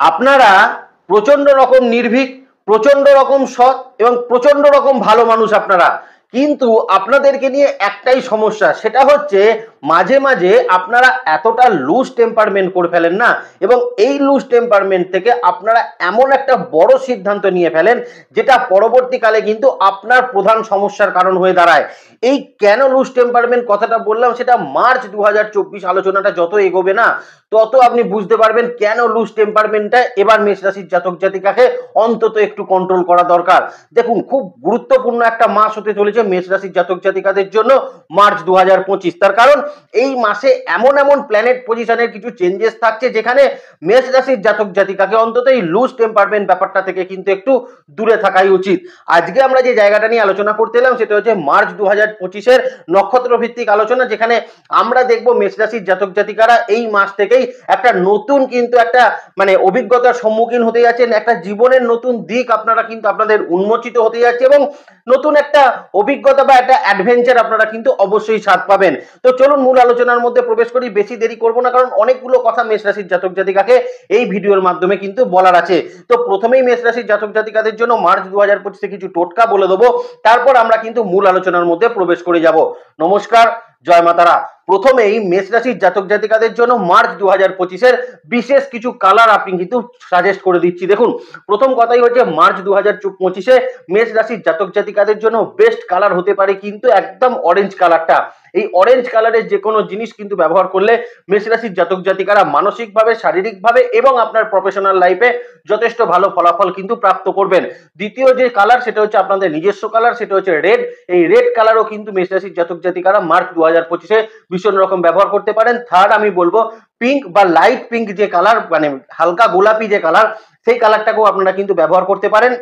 আপনারা প্রচন্ড রকম নির্ভীক, প্রচন্ড রকম সৎ এবং প্রচন্ড রকম ভালো মানুষ আপনারা, কিন্তু আপনাদেরকে নিয়ে একটাই সমস্যা, সেটা হচ্ছে মাঝে মাঝে আপনারা এতটা লুজ টেম্পারমেন্ট করে ফেলেন না, এবং এই লুজ টেম্পারমেন্ট থেকে আপনারা এমন একটা বড় সিদ্ধান্ত নিয়ে ফেলেন যেটা পরবর্তীকালে কিন্তু আপনার প্রধান সমস্যার কারণ হয়ে দাঁড়ায়। এই কেন লুজ টেম্পারমেন্ট কথাটা বললাম, সেটা মার্চ 2024 আলোচনাটা যত এগোবে না তত আপনি বুঝতে পারবেন কেন লুজ টেম্পারমেন্টটা এবার মেষ রাশির জাতক জাতিকাকে অন্তত একটু কন্ট্রোল করা দরকার। দেখুন, খুব গুরুত্বপূর্ণ একটা মাস হতে চলেছে মেষ রাশির জাতক জাতিকাদের জন্য মার্চ 2025। তার কারণ এই মাসে এমন এমন প্ল্যানেট পজিশনের কিছু চেঞ্জেস থাকছে যেখানে মেষ রাশির জাতক জাতিকাকে অন্তত এই লুজ টেম্পারমেন্ট ব্যাপারটা থেকে কিন্তু একটু দূরে থাকাই উচিত। আজকে আমরা যে জায়গাটা নিয়ে আলোচনা করতে এলাম সেটা হচ্ছে মার্চ 2025-এর নক্ষত্র ভিত্তিক আলোচনা, যেখানে আমরা দেখবো মেষ রাশির জাতক জাতিকারা এই মাস থেকেই একটা নতুন কিন্তু একটা অভিজ্ঞতার সম্মুখীন হতে যাচ্ছেন, একটা জীবনের নতুন দিক আপনারা কিন্তু আপনাদের উন্মোচিত হতে যাচ্ছে এবং নতুন একটা অভিজ্ঞতা বা একটা অ্যাডভেঞ্চার আপনারা কিন্তু অবশ্যই স্বাদ পাবেন। তো চলুন মূল আলোচনার মধ্যে প্রবেশ করি, বেশি দেরি করব না, কারণ অনেকগুলো কথা মেষ রাশির জাতক জাতিকাকে এই ভিডিওর মাধ্যমে কিন্তু বলার আছে। তো প্রথমেই মেষ রাশির জাতক জাতিকাদের জন্য মার্চ 2025 কিছু টোটকা বলে দেবো, তারপর আমরা কিন্তু মূল আলোচনার মধ্যে প্রবেশ করে যাব। নমস্কার, জয় মাতারা। প্রথমেই মেষ রাশির জাতক জাতিকাদের জন্য মার্চ 2025-এর বিশেষ কিছু কালার আপনি কিন্তু সাজেস্ট করে দিচ্ছি। দেখুন, প্রথম কথাই হচ্ছে মার্চ 2025-এ মেষ রাশির জাতক জাতিকাদের জন্য বেস্ট কালার হতে পারে কিন্তু একদম অরেঞ্জ কালারটা। এই অরেঞ্জ কালারের যে কোনো জিনিস কিন্তু ব্যবহার করলে মেষ রাশির জাতক জাতিকারা মানসিকভাবে, শারীরিকভাবে এবং আপনার প্রফেশনাল লাইফে যথেষ্ট ভালো ফলাফল কিন্তু প্রাপ্ত করবেন। দ্বিতীয় যে কালার সেটা হচ্ছে আপনাদের নিজস্ব কালার, সেটা হচ্ছে রেড। এই রেড কালারও কিন্তু মেষ রাশির জাতক জাতিকারা মার্চ 2025-এ ভীষণ রকম ব্যবহার করতে পারেন। থার্ড আমি বলবো পিঙ্ক বা লাইট পিঙ্ক যে কালার, হালকা গোলাপি যে কালার, সেই কালারটাকেও আপনারা কিন্তু ব্যবহার করতে পারেন।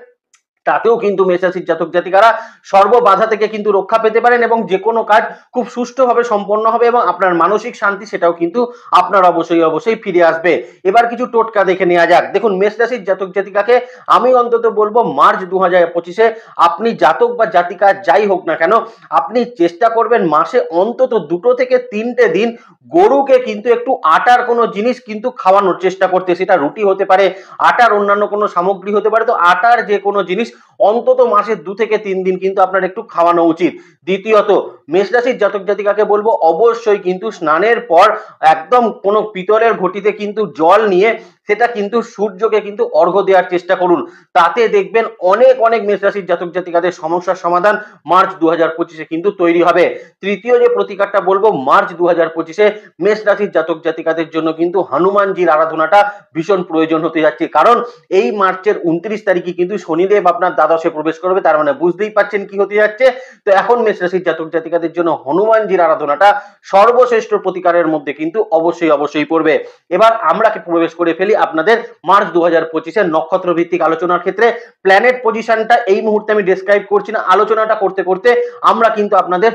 তাতেও কিন্তু মেষ রাশির জাতক জাতিকারা সর্ববাধা থেকে কিন্তু রক্ষা পেতে পারেন এবং যে কোনো কাজ খুব সুষ্ঠুভাবে সম্পন্ন হবে এবং আপনার মানসিক শান্তি সেটাও কিন্তু আপনার অবশ্যই ফিরে আসবে। এবার কিছু টোটকা দেখে নেওয়া যাক। দেখুন, মেষ রাশির জাতক জাতিকাকে আমি অন্তত বলবো মার্চ 2025-এ আপনি জাতক বা জাতিকা যাই হোক না কেন, আপনি চেষ্টা করবেন মাসে অন্তত 2 থেকে 3টে দিন গরুকে কিন্তু একটু আটার কোনো জিনিস কিন্তু খাওয়ানোর চেষ্টা করতে। সেটা রুটি হতে পারে, আটার অন্যান্য কোনো সামগ্রী হতে পারে, তো আটার যে কোনো জিনিস অন্তত মাসে 2 থেকে 3 দিন কিন্তু আপনার একটু খাওয়ানো উচিত। দ্বিতীয়ত, মেষ রাশির জাতক জাতিকাকে বলবো অবশ্যই কিন্তু স্নানের পর একদম কোনো পিতলের ঘটিতে কিন্তু জল নিয়ে সেটা কিন্তু সূর্যকে কিন্তু অর্ঘ্য দেওয়ার চেষ্টা করুন। তাতে দেখবেন অনেক অনেক মেষ রাশির জাতক জাতিকাদের সমস্যার সমাধান মার্চ 2025-এ কিন্তু তৈরি হবে। তৃতীয় যে প্রতিকারটা বলবো, মার্চ 2025-এ মেষ রাশির জাতক জাতিকাদের জন্য কিন্তু হনুমানজির আরাধনাটা ভীষণ প্রয়োজন হতে যাচ্ছে, কারণ এই মার্চের 29 তারিখে কিন্তু শনিদেব আপনার দ্বাদশে প্রবেশ করবে। তার মানে বুঝতেই পারছেন কি হতে যাচ্ছে। তো এখন মেষ রাশির জাতক জাতিকাদের জন্য হনুমানজির আরাধনাটা সর্বশ্রেষ্ঠ প্রতিকারের মধ্যে কিন্তু অবশ্যই পড়বে। এবার আমরা প্রবেশ করে ফেলি আপনাদের মার্চ 2025-এর নক্ষত্র ভিত্তিক আলোচনার ক্ষেত্রে। প্ল্যানেট পজিশনটা এই মুহূর্তে আমি ডেসক্রাইব করছি না, আলোচনাটা করতে করতে আমরা কিন্তু আপনাদের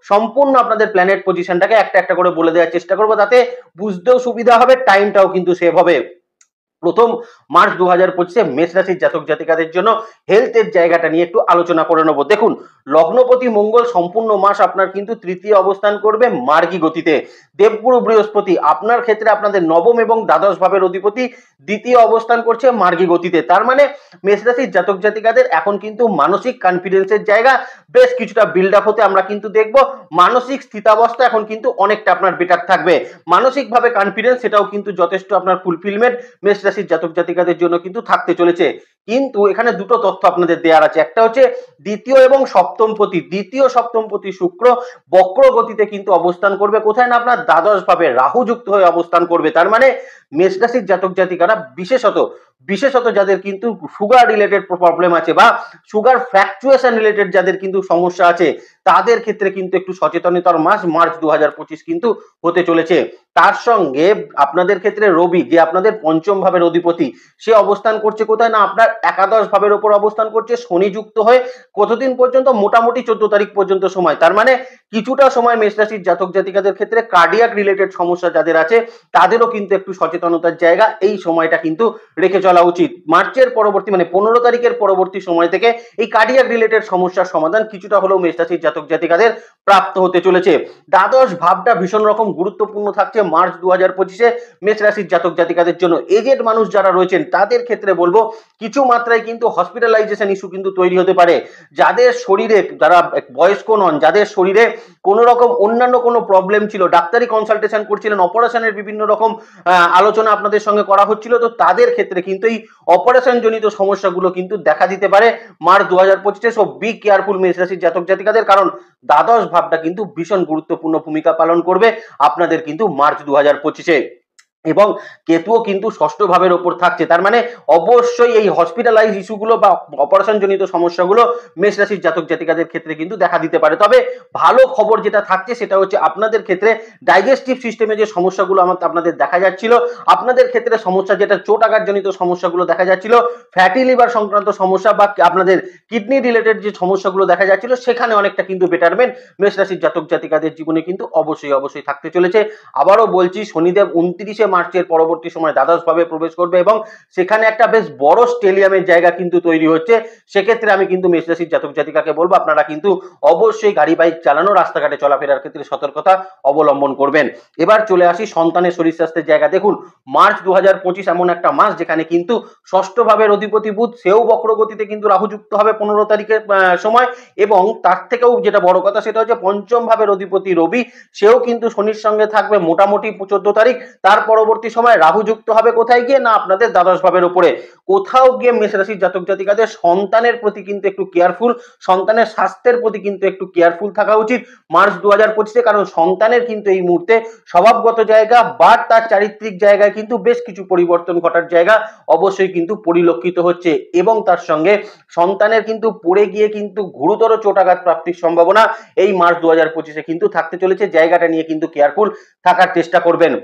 সম্পূর্ণ আপনাদের প্ল্যানেট পজিশনটাকে একটা একটা করে বলে দেওয়ার চেষ্টা করবো, তাতে বুঝতেও সুবিধা হবে, টাইমটাও কিন্তু সেভ হবে। প্রথম মার্চ 2025-এ মেষ রাশির জাতক জাতিকাদের জন্য হেলথের জায়গাটা নিয়ে একটু আলোচনা করে নেব। দেখুন, লগ্নপতি মঙ্গল সম্পূর্ণ মাস আপনার কিন্তু তৃতীয় অবস্থান করবে মার্গী গতিতে। দেবগুরু বৃহস্পতি আপনার ক্ষেত্রে আপনাদের নবম এবং দ্বাদশ ভাবের অধিপতি দ্বিতীয় অবস্থান করছে মার্গী গতিতে। তার মানে মেষ রাশির জাতক জাতিকাদের এখন কিন্তু মানসিক কনফিডেন্সের জায়গা বেশ কিছুটা বিল্ড আপ হতে আমরা কিন্তু দেখব। মানসিক স্থিতাবস্থা এখন কিন্তু অনেকটা আপনার বেটার থাকবে। মানসিকভাবে কনফিডেন্স সেটাও কিন্তু যথেষ্ট আপনার ফুলফিলমেন্ট মেষ রাশির জাতক জাতিকাদের জন্য কিন্তু থাকতে চলেছে। কিন্তু এখানে দুটো তথ্য আপনাদের দেওয়ার আছে। একটা হচ্ছে দ্বিতীয় এবং সপ্তমপতি শুক্র বক্র গতিতে কিন্তু অবস্থান করবে কোথায় না আপনার দ্বাদশ ভাবে রাহু যুক্ত হয়ে অবস্থান করবে। তার মানে মেষ রাশির জাতক জাতিকারা বিশেষত যাদের কিন্তু সুগার রিলেটেড প্রবলেম আছে বা সুগার ফ্ল্যাকচুয়েশন রিলেটেড যাদের কিন্তু সমস্যা আছে, তাদের ক্ষেত্রে কিন্তু একটু সচেতনতার মাস মার্চ 2025 কিন্তু হতে চলেছে। তার সঙ্গে আপনাদের ক্ষেত্রে রবি, যে আপনাদের পঞ্চম ভাবের অধিপতি, সে অবস্থান করছে কোথায় না আপনার একাদশ ভাবের উপর অবস্থান করছে শনি যুক্ত হয়ে। কতদিন পর্যন্ত? মোটামুটি 14 তারিখ পর্যন্ত সময়। তার মানে কিছুটা সময় মেষ রাশির জাতক জাতিকাদের ক্ষেত্রে কার্ডিয়াক রিলেটেড সমস্যা যাদের আছে তাদেরও কিন্তু একটু সচেতনতার জায়গা এই সময়টা কিন্তু রেখে চলা উচিত। মার্চের পরবর্তী মানে 15 তারিখের পরবর্তী সময় থেকে এই কার্ডিয়াক রিলেটেড সমস্যার সমাধান কিছুটা হলেও মেষ রাশির জাতক জাতিকাদের প্রাপ্ত হতে চলেছে। দ্বাদশ ভাবটা ভীষণ রকম গুরুত্বপূর্ণ থাকছে মার্চ 2025-এ মেষ রাশির জাতক জাতিকাদের জন্য। এজেড মানুষ যারা রয়েছেন তাদের ক্ষেত্রে বলবো কিছু মাত্রায় কিন্তু হসপিটালাইজেশন ইস্যু কিন্তু তৈরি হতে পারে। যাদের শরীরে, যারা বয়স্ক নন, যাদের শরীরে কোনো রকম অন্যান্য কোনো প্রবলেম ছিল, ডাক্তারি কনসালটেশন করছিলেন, অপারেশনের বিভিন্ন রকম আলোচনা আপনাদের সঙ্গে করা হচ্ছিল, তো তাদের ক্ষেত্রে কিন্তু এই অপারেশন জনিত সমস্যাগুলো কিন্তু দেখা দিতে পারে মার্চ 2025-এ। সো বি কেয়ারফুল মেষ রাশির জাতক জাতিকাদের, কারণ দ্বাদশ ভাবটা কিন্তু ভীষণ গুরুত্বপূর্ণ ভূমিকা পালন করবে আপনাদের কিন্তু মার্চ 2025-এ। এবং কেতুও কিন্তু ষষ্ঠ ভাবের ওপর থাকছে, তার মানে অবশ্যই এই হসপিটালাইজ ইস্যুগুলো বা অপারেশন জনিত সমস্যাগুলো মেষ রাশির জাতক জাতিকাদের ক্ষেত্রে কিন্তু দেখা দিতে পারে। তবে ভালো খবর যেটা থাকছে সেটা হচ্ছে আপনাদের ক্ষেত্রে ডাইজেস্টিভ সিস্টেমে যে সমস্যাগুলো আপনাদের দেখা যাচ্ছিল, আপনাদের ক্ষেত্রে সমস্যা যেটা চোট আঘাত জনিত সমস্যাগুলো দেখা যাচ্ছিল, ফ্যাটি লিভার সংক্রান্ত সমস্যা বা আপনাদের কিডনি রিলেটেড যে সমস্যাগুলো দেখা যাচ্ছিল, সেখানে অনেকটা কিন্তু বেটারমেন্ট মেষ রাশির জাতক জাতিকাদের জীবনে কিন্তু অবশ্যই থাকতে চলেছে। আবারও বলছি, শনিদেব 29শে মার্চের পরবর্তী সময় দ্বাদশ ভাবে প্রবেশ করবে এবং সেখানে একটা বেশ বড় স্টেডিয়ামের জায়গা কিন্তু তৈরি হচ্ছে। সেক্ষেত্রে আমি কিন্তু মেষ রাশির জাতক জাতিকাকে বলবো আপনারা কিন্তু অবশ্যই গাড়ি বাইক চালানো, রাস্তাঘাটে চলাফেরার ক্ষেত্রে সতর্কতা অবলম্বন করবেন। এবার চলে আসি সন্তানের শরীর স্বাস্থ্যের জায়গা। দেখুন, মার্চ 2025 এমন একটা মাস যেখানে কিন্তু ষষ্ঠ ভাবের অধিপতি বুধ, সেও বক্রগতিতে কিন্তু রাহু যুক্ত হবে 15 তারিখের সময়, এবং তার থেকেও যেটা বড় কথা সেটা হচ্ছে পঞ্চম ভাবের অধিপতি রবি, সেও কিন্তু শনির সঙ্গে থাকবে মোটামুটি 14 তারিখ। তার পরবর্তী সময় রাহু যুক্ত হবে কোথায় গিয়ে না আপনাদের দ্বাদশ ভাবের উপরে। কোথাও গিয়ে মেষ রাশির জাতক জাতিকাদের সন্তানের প্রতি কিন্তু একটু কেয়ারফুল, সন্তানের স্বাস্থ্যের প্রতি কিন্তু একটু কেয়ারফুল থাকা উচিত মার্চ 2025-এ, কারণ সন্তানের কিন্তু এই মুহূর্তে স্বভাবগত জায়গা বা তার চারিত্রিক জায়গায় কিন্তু বেশ কিছু পরিবর্তন ঘটার জায়গা অবশ্যই কিন্তু পরিলক্ষিত হচ্ছে, এবং তার সঙ্গে সন্তানের কিন্তু পড়ে গিয়ে কিন্তু গুরুতর চোটাঘাত প্রাপ্তির সম্ভাবনা এই মার্চ 2025-এ কিন্তু থাকতে চলেছে। জায়গাটা নিয়ে কিন্তু কেয়ারফুল থাকার চেষ্টা করবেন।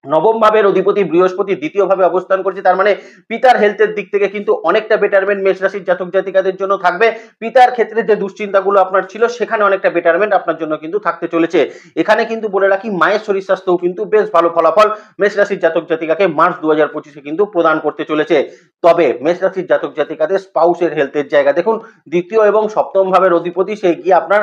নবম ভাবের অধিপতি বৃহস্পতি দ্বিতীয় ভাবে অবস্থান করছে, তার মানে পিতার হেলথের দিক থেকে কিন্তু অনেকটা বেটারমেন্ট মেষ রাশির জাতক জাতিকাদের জন্য থাকবে। পিতার ক্ষেত্রে যে দুশ্চিন্তাগুলো আপনার ছিল সেখানে অনেকটা বেটারমেন্ট আপনার জন্য কিন্তু থাকতে চলেছে। এখানে কিন্তু বলে রাখি, মায়ের শরীর স্বাস্থ্যও কিন্তু বেশ ভালো ফলাফল মেষ রাশির জাতক জাতিকাকে মার্চ 2025-এ কিন্তু প্রদান করতে চলেছে। তবে মেষ রাশির জাতক জাতিকাদের স্পাউসের হেলথের জায়গা দেখুন, দ্বিতীয় এবং সপ্তম ভাবের অধিপতি সে গিয়ে আপনার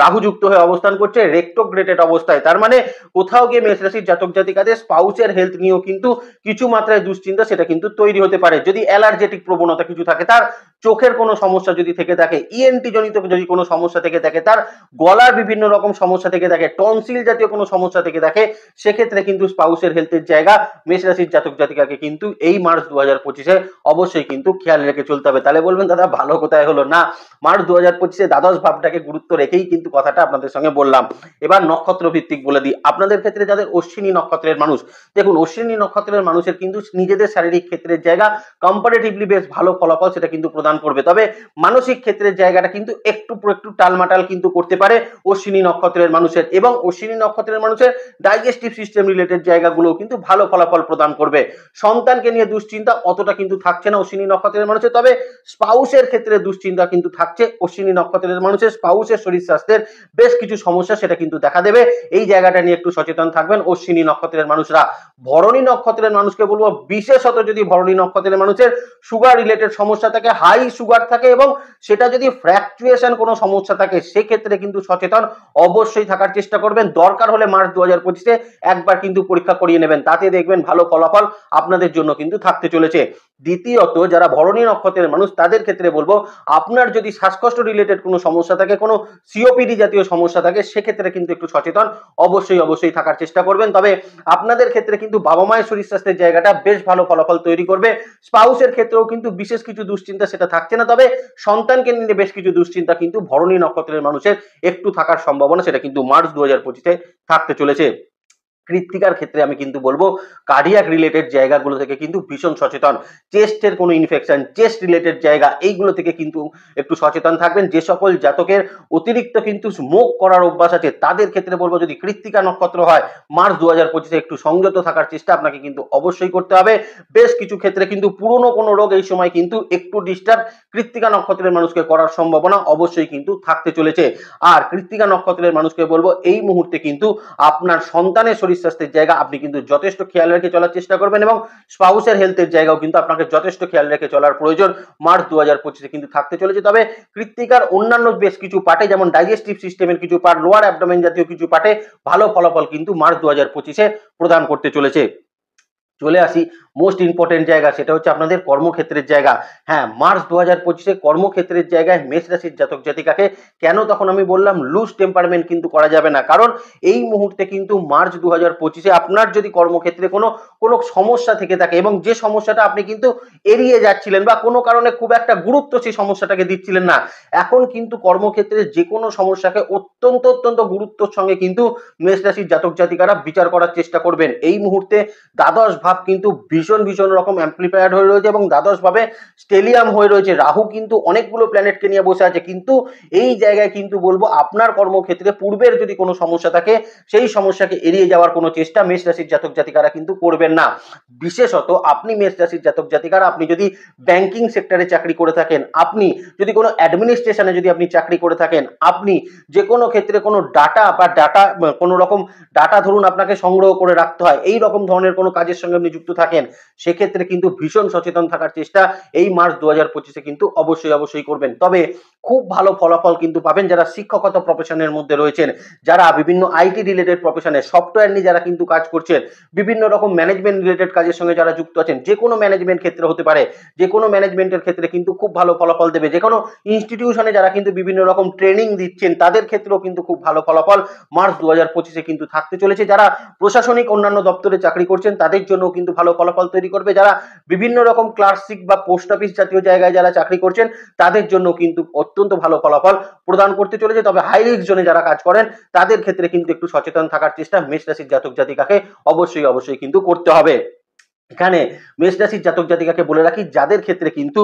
রাহু যুক্ত হয়ে অবস্থান করছে রেক্টোগ্রেটেড অবস্থায়, তার মানে কোথাও গিয়ে মেষ রাশির জাতক জাতিকাদের স্পাউসের হেলথ নিয়েও কিন্তু কিছু মাত্রায় দুশ্চিন্তা সেটা কিন্তু তৈরি হতে পারে। যদি অ্যালার্জেটিক প্রবণতা কিছু থাকে, তার চোখের কোনো সমস্যা যদি থেকে থাকে, ইএনটি জনিত যদি কোনো সমস্যা থেকে থাকে, তার গলার বিভিন্ন রকম সমস্যা থেকে থাকে, টনসিল জাতীয় কোনো সমস্যা থেকে থাকে, সেক্ষেত্রে কিন্তু স্পাউসের হেলথের জায়গা মেষ রাশির জাতক জাতিকাকে কিন্তু এই মার্চ 2025-এ অবশ্যই কিন্তু খেয়াল রেখে চলতে হবে। তাহলে বলবেন দাদা ভালো কোথায় হলো না, মার্চ 2025-এ দ্বাদশ ভাবটাকে গুরুত্ব রেখেই কিন্তু কথাটা আপনাদের সঙ্গে বললাম। এবার নক্ষত্র ভিত্তিক বলে দিই আপনাদের ক্ষেত্রে, যাদের অশ্বিনী নক্ষত্রের মানুষ, দেখুন অশ্বিনী নক্ষত্রের মানুষের কিন্তু নিজেদের শারীরিক ক্ষেত্রের জায়গা কম্পারেটিভলি বেশ ভালো ফলাফল সেটা কিন্তু প্রদান করবে। তবে মানসিক ক্ষেত্রের জায়গাটা কিন্তু একটু টালমাটাল কিন্তু করতে পারে অশ্বিনী নক্ষত্রের মানুষের, এবং অশ্বিনী নক্ষত্রের মানুষের ডাইজেস্টিভ সিস্টেম রিলেটেড জায়গাগুলো কিন্তু ভালো ফলাফল প্রদান করবে। সন্তানকে নিয়ে দুশ্চিন্তা অতটা কিন্তু থাকছে না অশ্বিনী নক্ষত্রের মানুষের, তবে স্পাউসের ক্ষেত্রে দুশ্চিন্তা কিন্তু থাকছে অশ্বিনী নক্ষত্রের মানুষের। স্পাউসের শরীর স্বাস্থ্যের বেশ কিছু সমস্যা সেটা কিন্তু দেখা দেবে, এই জায়গাটা নিয়ে একটু সচেতন থাকবেন অশ্বিনী নক্ষত্রের মানুষরা। ভরণী নক্ষত্রের মানুষকে বলবো, বিশেষত যদি ভরণী নক্ষত্রের মানুষের সুগার রিলেটেড সমস্যা থাকে, হাই সুগার থাকে, এবং সেটা যদি ফ্র্যাকচুয়েশন কোনো সমস্যা থাকে, সেক্ষেত্রে কিন্তু সচেতন অবশ্যই থাকার চেষ্টা করবেন। দরকার হলে মার্চ 2025-এ একবার কিন্তু পরীক্ষা করিয়ে নেবেন, তাতে দেখবেন ভালো ফলাফল আপনাদের জন্য কিন্তু থাকতে চলেছে। দ্বিতীয়ত, যারা ভরণী নক্ষত্রের মানুষ তাদের ক্ষেত্রে বলবো, আপনার যদি শ্বাসকষ্ট রিলেটেড কোনো সমস্যা থাকে, কোনো সিওপিডি জাতীয় সমস্যা থাকে, সেক্ষেত্রে কিন্তু একটু সচেতন অবশ্যই থাকার চেষ্টা করবেন। তবে আপনাদের ক্ষেত্রে কিন্তু বাবা মায়ের শরীর স্বাস্থ্যের জায়গাটা বেশ ভালো ফলাফল তৈরি করবে। স্পাউসের ক্ষেত্রেও কিন্তু বিশেষ কিছু দুশ্চিন্তা সেটা থাকছে না, তবে সন্তানকে নিয়ে বেশ কিছু দুশ্চিন্তা কিন্তু ভরণী নক্ষত্রের মানুষের একটু থাকার সম্ভাবনা সেটা কিন্তু মার্চ 2025-এ থাকতে চলেছে। কৃত্তিকার ক্ষেত্রে আমি কিন্তু বলবো কার্ডিয়াক রিলেটেড জায়গাগুলো থেকে কিন্তু ভীষণ সচেতন, চেস্টের কোনো ইনফেকশন, চেস্ট রিলেটেড জায়গা, এইগুলো থেকে কিন্তু একটু সচেতন থাকবেন। যে সকল জাতকের অতিরিক্ত কিন্তু স্মোক করার অভ্যাস আছে তাদের ক্ষেত্রে বলবো, যদি কৃত্তিকা নক্ষত্র হয় মার্চ 2025-এ একটু সংযত থাকার চেষ্টা আপনাকে কিন্তু অবশ্যই করতে হবে। বেশ কিছু ক্ষেত্রে কিন্তু পুরনো কোনো রোগ এই সময় কিন্তু একটু ডিস্টার্ব কৃত্তিকা নক্ষত্রের মানুষকে করার সম্ভাবনা অবশ্যই কিন্তু থাকতে চলেছে। আর কৃত্তিকা নক্ষত্রের মানুষকে বলবো, এই মুহূর্তে কিন্তু আপনার সন্তানের শরীর শরীর স্বাস্থ্যের জায়গা আপনি কিন্তু যথেষ্ট খেয়াল রেখে চলার চেষ্টা করবেন এবং স্পাউসের হেলথের জায়গাও কিন্তু আপনাকে যথেষ্ট খেয়াল রেখে চলার প্রয়োজন মার্চ 2025 কিন্তু থাকতে চলেছে। তবে কৃত্তিকার অন্যান্য বেশ কিছু পার্টে যেমন ডাইজেস্টিভ সিস্টেমের কিছু পার্ট, লোয়ার অ্যাবডোমেন জাতীয় কিছু পার্টে ভালো ফলাফল কিন্তু মার্চ 2025 প্রদান করতে চলেছে। চলে আসি মোস্ট ইম্পর্টেন্ট জায়গা, সেটা হচ্ছে আপনাদের কর্মক্ষেত্রের জায়গা। হ্যাঁ, মার্চ 2025 কর্মক্ষেত্রের জায়গায় মেষ রাশির জাতক জাতিকাকে কেন তখন আমি বললাম লুজ টেম্পারমেন্ট কিন্তু করা যাবে না, কারণ এই মুহূর্তে কিন্তু মার্চ 2025 আপনার যদি কর্মক্ষেত্রে কোনো কোনো সমস্যা থেকে থাকে এবং যে সমস্যাটা আপনি কিন্তু এড়িয়ে যাচ্ছিলেন বা কোনো কারণে খুব একটা গুরুত্ব সেই সমস্যাটাকে দিচ্ছিলেন না, এখন কিন্তু কর্মক্ষেত্রে যে কোনো সমস্যাকে অত্যন্ত অত্যন্ত গুরুত্বের সঙ্গে কিন্তু মেষ রাশির জাতক জাতিকারা বিচার করার চেষ্টা করবেন। এই মুহূর্তে দ্বাদশ ভাব কিন্তু ভীষণ ভীষণ রকম অ্যাম্প্লিফায়ার হয়ে রয়েছে এবং দ্বাদশ ভাবে স্টেলিয়াম হয়ে রয়েছে। রাহু কিন্তু অনেকগুলো প্ল্যানেটকে নিয়ে বসে আছে, কিন্তু এই জায়গায় কিন্তু বলবো আপনার কর্মক্ষেত্রে পূর্বের যদি কোনো সমস্যা থাকে সেই সমস্যাকে এড়িয়ে যাওয়ার কোনো চেষ্টা মেষ রাশির জাতক জাতিকারা কিন্তু করবেন না। বিশেষত আপনি মেষ রাশির জাতক জাতিকারা আপনি যদি ব্যাংকিং সেক্টরে চাকরি করে থাকেন, আপনি যদি কোনো অ্যাডমিনিস্ট্রেশনে যদি আপনি চাকরি করে থাকেন, আপনি যে কোনো ক্ষেত্রে কোনো ডাটা বা ডাটা কোনো রকম ডাটা ধরুন আপনাকে সংগ্রহ করে রাখতে হয়, এই রকম ধরনের কোনো কাজের সঙ্গে আপনি যুক্ত থাকেন, সেক্ষেত্রে কিন্তু ভীষণ সচেতন থাকার চেষ্টা এই মার্চ 2025 কিন্তু অবশ্যই অবশ্যই করবেন। তবে খুব ভালো ফলাফল কিন্তু পাবেন যারা শিক্ষকতা প্রফেশনের মধ্যে রয়েছেন, যারা বিভিন্ন আইটি রিলেটেড প্রফেশনে সফটওয়্যার নিয়ে যারা কিন্তু কাজ করছেন, বিভিন্ন রকম ম্যানেজমেন্ট রিলেটেড কাজের সঙ্গে যারা যুক্ত আছেন, যে কোনো ম্যানেজমেন্ট ক্ষেত্রে হতে পারে, যে কোনো ম্যানেজমেন্টের ক্ষেত্রে কিন্তু খুব ভালো ফলাফল দেবে। যে কোনো ইনস্টিটিউশনে যারা কিন্তু বিভিন্ন রকম ট্রেনিং দিচ্ছেন তাদের ক্ষেত্রেও কিন্তু খুব ভালো ফলাফল মার্চ 2025 কিন্তু থাকতে চলেছে। যারা প্রশাসনিক অন্যান্য দপ্তরে চাকরি করছেন তাদের জন্য কিন্তু ভালো ফলাফল তৈরি করবে। যারা বিভিন্ন রকম ক্লার্কশিপ বা পোস্ট অফিস জাতীয় জায়গায় যারা চাকরি করছেন তাদের জন্য কিন্তু অত্যন্ত ভালো ফলাফল প্রদান করতে চলেছে। তবে হাই রিস্ক জোনে যারা কাজ করেন তাদের ক্ষেত্রে কিন্তু একটু সচেতন থাকার চেষ্টা মেষ রাশির জাতক জাতিকাকে অবশ্যই অবশ্যই কিন্তু করতে হবে। এখানে মেষ রাশির জাতক জাতিকাকে বলে রাখি, যাদের ক্ষেত্রে কিন্তু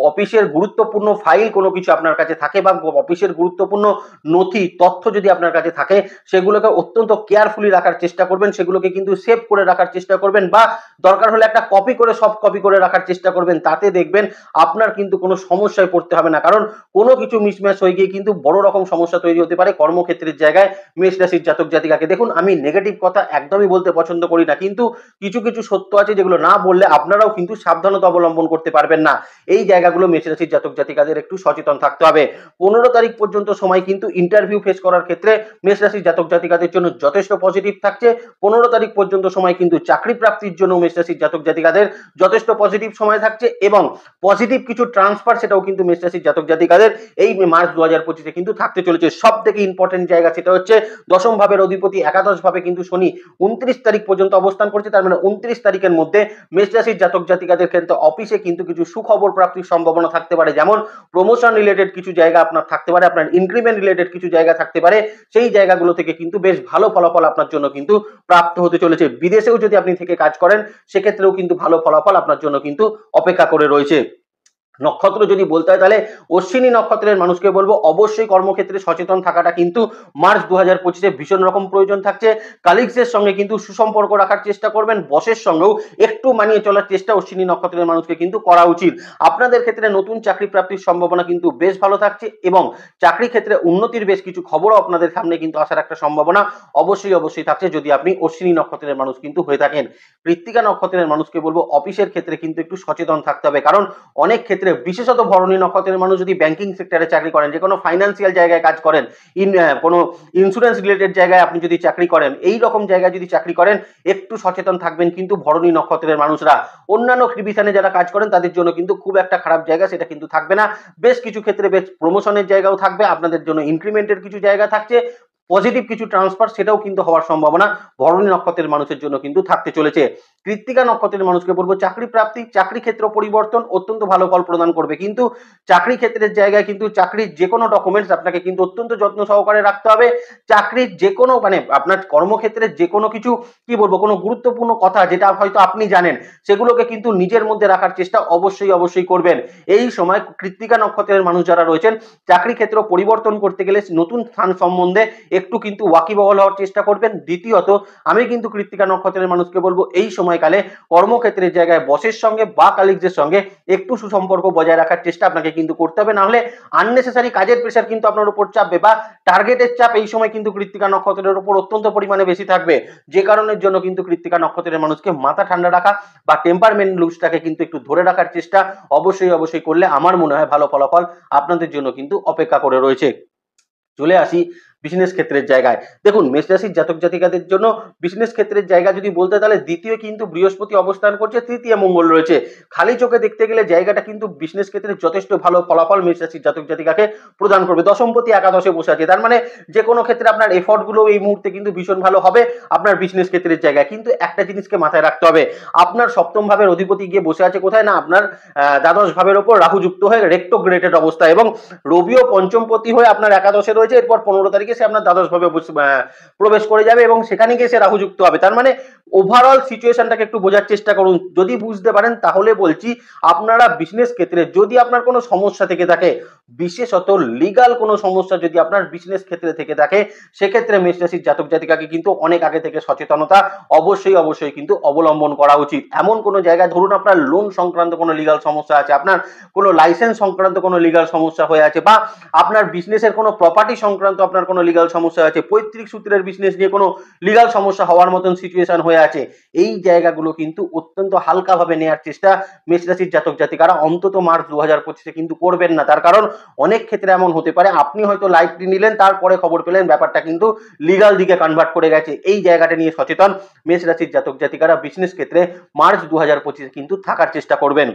অফিসের গুরুত্বপূর্ণ ফাইল কোনো কিছু আপনার কাছে থাকে বা অফিসের গুরুত্বপূর্ণ নথি তথ্য যদি আপনার কাছে থাকে, সেগুলোকে অত্যন্ত কেয়ারফুলি রাখার চেষ্টা করবেন, সেগুলোকে কিন্তু সেভ করে রাখার চেষ্টা করবেন বা দরকার হলে একটা কপি করে সব কপি করে রাখার চেষ্টা করবেন। তাতে দেখবেন আপনার কিন্তু কোনো সমস্যায় পড়তে হবে না, কারণ কোনো কিছু মিসম্যাচ হয়ে গিয়ে কিন্তু বড় রকম সমস্যা তৈরি হতে পারে কর্মক্ষেত্রের জায়গায় মেষ রাশির জাতক জাতিকাকে। দেখুন, আমি নেগেটিভ কথা একদমই বলতে পছন্দ করি না, কিন্তু কিছু কিছু সত্য আছে যেগুলো না বললে আপনারাও কিন্তু সাবধানতা অবলম্বন করতে পারবেন না। এই জায়গাগুলো মেষ রাশির জাতক জাতিকাদের একটু সচেতন থাকতে হবে। 15 তারিখ পর্যন্ত সময় কিন্তু ইন্টারভিউ ফেস করার ক্ষেত্রে মেষ রাশির জাতক জাতিকাদের জন্য যথেষ্ট পজিটিভ থাকছে। 15 তারিখ পর্যন্ত সময় কিন্তু চাকরি প্রাপ্তির জন্য মেষ রাশির জাতক জাতিকাদের যথেষ্ট পজিটিভ সময় থাকছে এবং পজিটিভ কিছু ট্রান্সফার সেটাও কিন্তু মেষ রাশির জাতক জাতিকাদের এই মার্চ 2025 কিন্তু থাকতে চলেছে। সব থেকে ইম্পর্টেন্ট জায়গা সেটা হচ্ছে দশম ভাবের অধিপতি একাদশ ভাবে কিন্তু শনি 29 তারিখ পর্যন্ত অবস্থান করছে। তার মানে 29 তারিখের মধ্যে মেষ রাশির জাতক জাতিকাদের ক্ষেত্রে অফিসে কিন্তু কিছু সুখবর প্রাপ্তির সম্ভাবনা থাকতে পারে, যেমন প্রমোশন রিলেটেড কিছু জায়গা আপনার থাকতে পারে, আপনার ইনক্রিমেন্ট রিলেটেড কিছু জায়গা থাকতে পারে, সেই জায়গাগুলো থেকে কিন্তু বেশ ভালো ফলাফল আপনার জন্য কিন্তু প্রাপ্ত হতে চলেছে। বিদেশেও যদি আপনি থেকে কাজ করেন সেক্ষেত্রেও কিন্তু ভালো ফলাফল আপনার জন্য কিন্তু অপেক্ষা করে রয়েছে। নক্ষত্র যদি বলতে হয় তাহলে অশ্বিনী নক্ষত্রের মানুষকে বলবো অবশ্যই কর্মক্ষেত্রে সচেতন থাকাটা কিন্তু মার্চ 2025 ভীষণ রকম প্রয়োজন থাকছে। কালিগসের সঙ্গে কিন্তু সুসম্পর্ক রাখার চেষ্টা করবেন, বসের সঙ্গেও একটু মানিয়ে চলার চেষ্টা অশ্বিনী নক্ষত্রের মানুষকে কিন্তু করা উচিত। আপনাদের ক্ষেত্রে নতুন চাকরি প্রাপ্তির সম্ভাবনা কিন্তু বেশ ভালো থাকছে এবং চাকরি ক্ষেত্রে উন্নতির বেশ কিছু খবরও আপনাদের সামনে কিন্তু আসার একটা সম্ভাবনা অবশ্যই অবশ্যই থাকছে যদি আপনি অশ্বিনী নক্ষত্রের মানুষ কিন্তু হয়ে থাকেন। কৃত্তিকা নক্ষত্রের মানুষকে বলবো অফিসের ক্ষেত্রে কিন্তু একটু সচেতন থাকতে হবে, কারণ অনেক ক্ষেত্রে বিশেষত ভরণী নক্ষত্রের মানুষ যদি ব্যাংকিং সেক্টরে চাকরি করেন, যে কোনো ফাইন্যান্সিয়াল জায়গায় কাজ করেন, কোনো ইন্স্যুরেন্স রিলেটেড জায়গায় আপনি যদি চাকরি করেন, এই রকম জায়গায় যদি চাকরি করেন একটু সচেতন থাকবেন কিন্তু ভরণী নক্ষত্রের মানুষরা। অন্যান্য ডিভিশনে যারা কাজ করেন তাদের জন্য কিন্তু খুব একটা খারাপ জায়গা সেটা কিন্তু থাকবে না, বেশ কিছু ক্ষেত্রে বেশ প্রমোশনের জায়গাও থাকবে, আপনাদের জন্য ইনক্রিমেন্টের কিছু জায়গা থাকছে, পজিটিভ কিছু ট্রান্সফার সেটাও কিন্তু হওয়ার সম্ভাবনা ভরণী নক্ষত্রের মানুষের জন্য কিন্তু থাকতে চলেছে। কৃত্তিকা নক্ষত্রের মানুষকে বলবো চাকরি প্রাপ্তি, চাকরি ক্ষেত্র পরিবর্তন অত্যন্ত ভালো ফল প্রদান করবে, কিন্তু চাকরি ক্ষেত্রের জায়গায় কিন্তু চাকরির যে কোনো ডকুমেন্টস আপনাকে কিন্তু অত্যন্ত যত্ন সহকারে রাখতে হবে। চাকরির যে কোনো মানে আপনার কর্মক্ষেত্রে যে কোনো কিছু কি বলবো কোনো গুরুত্বপূর্ণ কথা যেটা হয়তো আপনি জানেন সেগুলোকে কিন্তু নিজের মধ্যে রাখার চেষ্টা অবশ্যই অবশ্যই করবেন। এই সময় কৃত্তিকা নক্ষত্রের মানুষ যারা রয়েছেন চাকরি ক্ষেত্র পরিবর্তন করতে গেলে নতুন স্থান সম্বন্ধে একটু কিন্তু ওয়াকিবহাল হওয়ার চেষ্টা করবেন। দ্বিতীয়ত আমি কিন্তু কৃত্তিকা নক্ষত্রের মানুষকে বলবো এই সময় সময়কালে কর্মক্ষেত্রের জায়গায় বসের সঙ্গে বা কালিগদের সঙ্গে একটু সুসম্পর্ক বজায় রাখার চেষ্টা আপনাকে কিন্তু করতে হবে, না হলে আননেসেসারি কাজের প্রেশার কিন্তু আপনার উপর চাপবে বা টার্গেটের চাপ এই সময় কিন্তু কৃত্তিকা নক্ষত্রের উপর অত্যন্ত পরিমাণে বেশি থাকবে, যে কারণের জন্য কিন্তু কৃত্তিকা নক্ষত্রের মানুষকে মাথা ঠান্ডা রাখা বা টেম্পারমেন্ট লুজটাকে কিন্তু একটু ধরে রাখার চেষ্টা অবশ্যই করলে আমার মনে হয় ভালো ফলাফল আপনাদের জন্য কিন্তু অপেক্ষা করে রয়েছে। চলে আসি বিজনেস ক্ষেত্রের জায়গায়। দেখুন, মেষ রাশির জাতক জাতিকাদের জন্য বিজনেস ক্ষেত্রের জায়গা যদি বলতে, তাহলে দ্বিতীয় কিন্তু বৃহস্পতি অবস্থান করছে, তৃতীয় মঙ্গল রয়েছে। খালি চোখে দেখতে গেলে জায়গাটা কিন্তু বিজনেস ক্ষেত্রে যথেষ্ট ভালো ফলাফল মেষ রাশির জাতক জাতিকাকে প্রদান করবে। দশমপতি একাদশে বসে আছে, তার মানে যে কোনো ক্ষেত্রে আপনার এফোর্ট গুলো এই মুহূর্তে কিন্তু ভীষণ ভালো হবে আপনার বিজনেস ক্ষেত্রের জায়গায়। কিন্তু একটা জিনিসকে মাথায় রাখতে হবে, আপনার সপ্তম ভাবের অধিপতি গিয়ে বসে আছে কোথায় না, আপনার দ্বাদশ ভাবের ওপর রাহু যুক্ত হয়ে রেক্টোগ্রেটেড অবস্থা, এবং রবিও পঞ্চমপতি হয়ে আপনার একাদশে রয়েছে। এরপর 15 তারিখে সে আপনার দ্বাদশ ভাবে প্রবেশ করে যাবে এবং সেখানে গিয়ে সে রাহু যুক্ত হবে। তার মানে ওভারঅল সিচুয়েশনটাকে একটু বোঝার চেষ্টা করুন। যদি বুঝতে পারেন তাহলে বলছি, আপনারা বিজনেস ক্ষেত্রে যদি আপনার কোনো সমস্যা থেকে থাকে, বিশেষত লিগাল কোনো সমস্যা যদি আপনার বিজনেস ক্ষেত্রে থেকে থাকে, সেক্ষেত্রে মেষ রাশির জাতক জাতিকাকে কিন্তু অনেক আগে থেকে সচেতনতা অবশ্যই কিন্তু অবলম্বন করা উচিত। এমন কোনো জায়গায় ধরুন আপনার লোন সংক্রান্ত কোনো লিগাল সমস্যা আছে, আপনার কোনো লাইসেন্স সংক্রান্ত কোনো লিগাল সমস্যা হয়ে আছে, বা আপনার বিজনেসের কোনো প্রপার্টি সংক্রান্ত আপনার কোনো লিগাল সমস্যা আছে, পৈতৃক সূত্রের বিজনেস নিয়ে কোনো লিগাল সমস্যা হওয়ার মতন সিচুয়েশন হয়ে আছে, এই জায়গাগুলো কিন্তু অত্যন্ত হালকাভাবে নেওয়ার চেষ্টা মেষ রাশির জাতক জাতিকারা অন্তত মার্চ 2025 কিন্তু করবেন না। তার কারণ অনেক ক্ষেত্রে এমন হতে পারে আপনি হয়তো লাইটলি নিলেন, তারপরে খবর পেলেন ব্যাপারটা কিন্তু লিগাল দিকে কনভার্ট করে গেছে। এই জায়গাটা নিয়ে সচেতন মেষ রাশির জাতক জাতিকারা বিজনেস ক্ষেত্রে মার্চ 2025 কিন্তু থাকার চেষ্টা করবেন।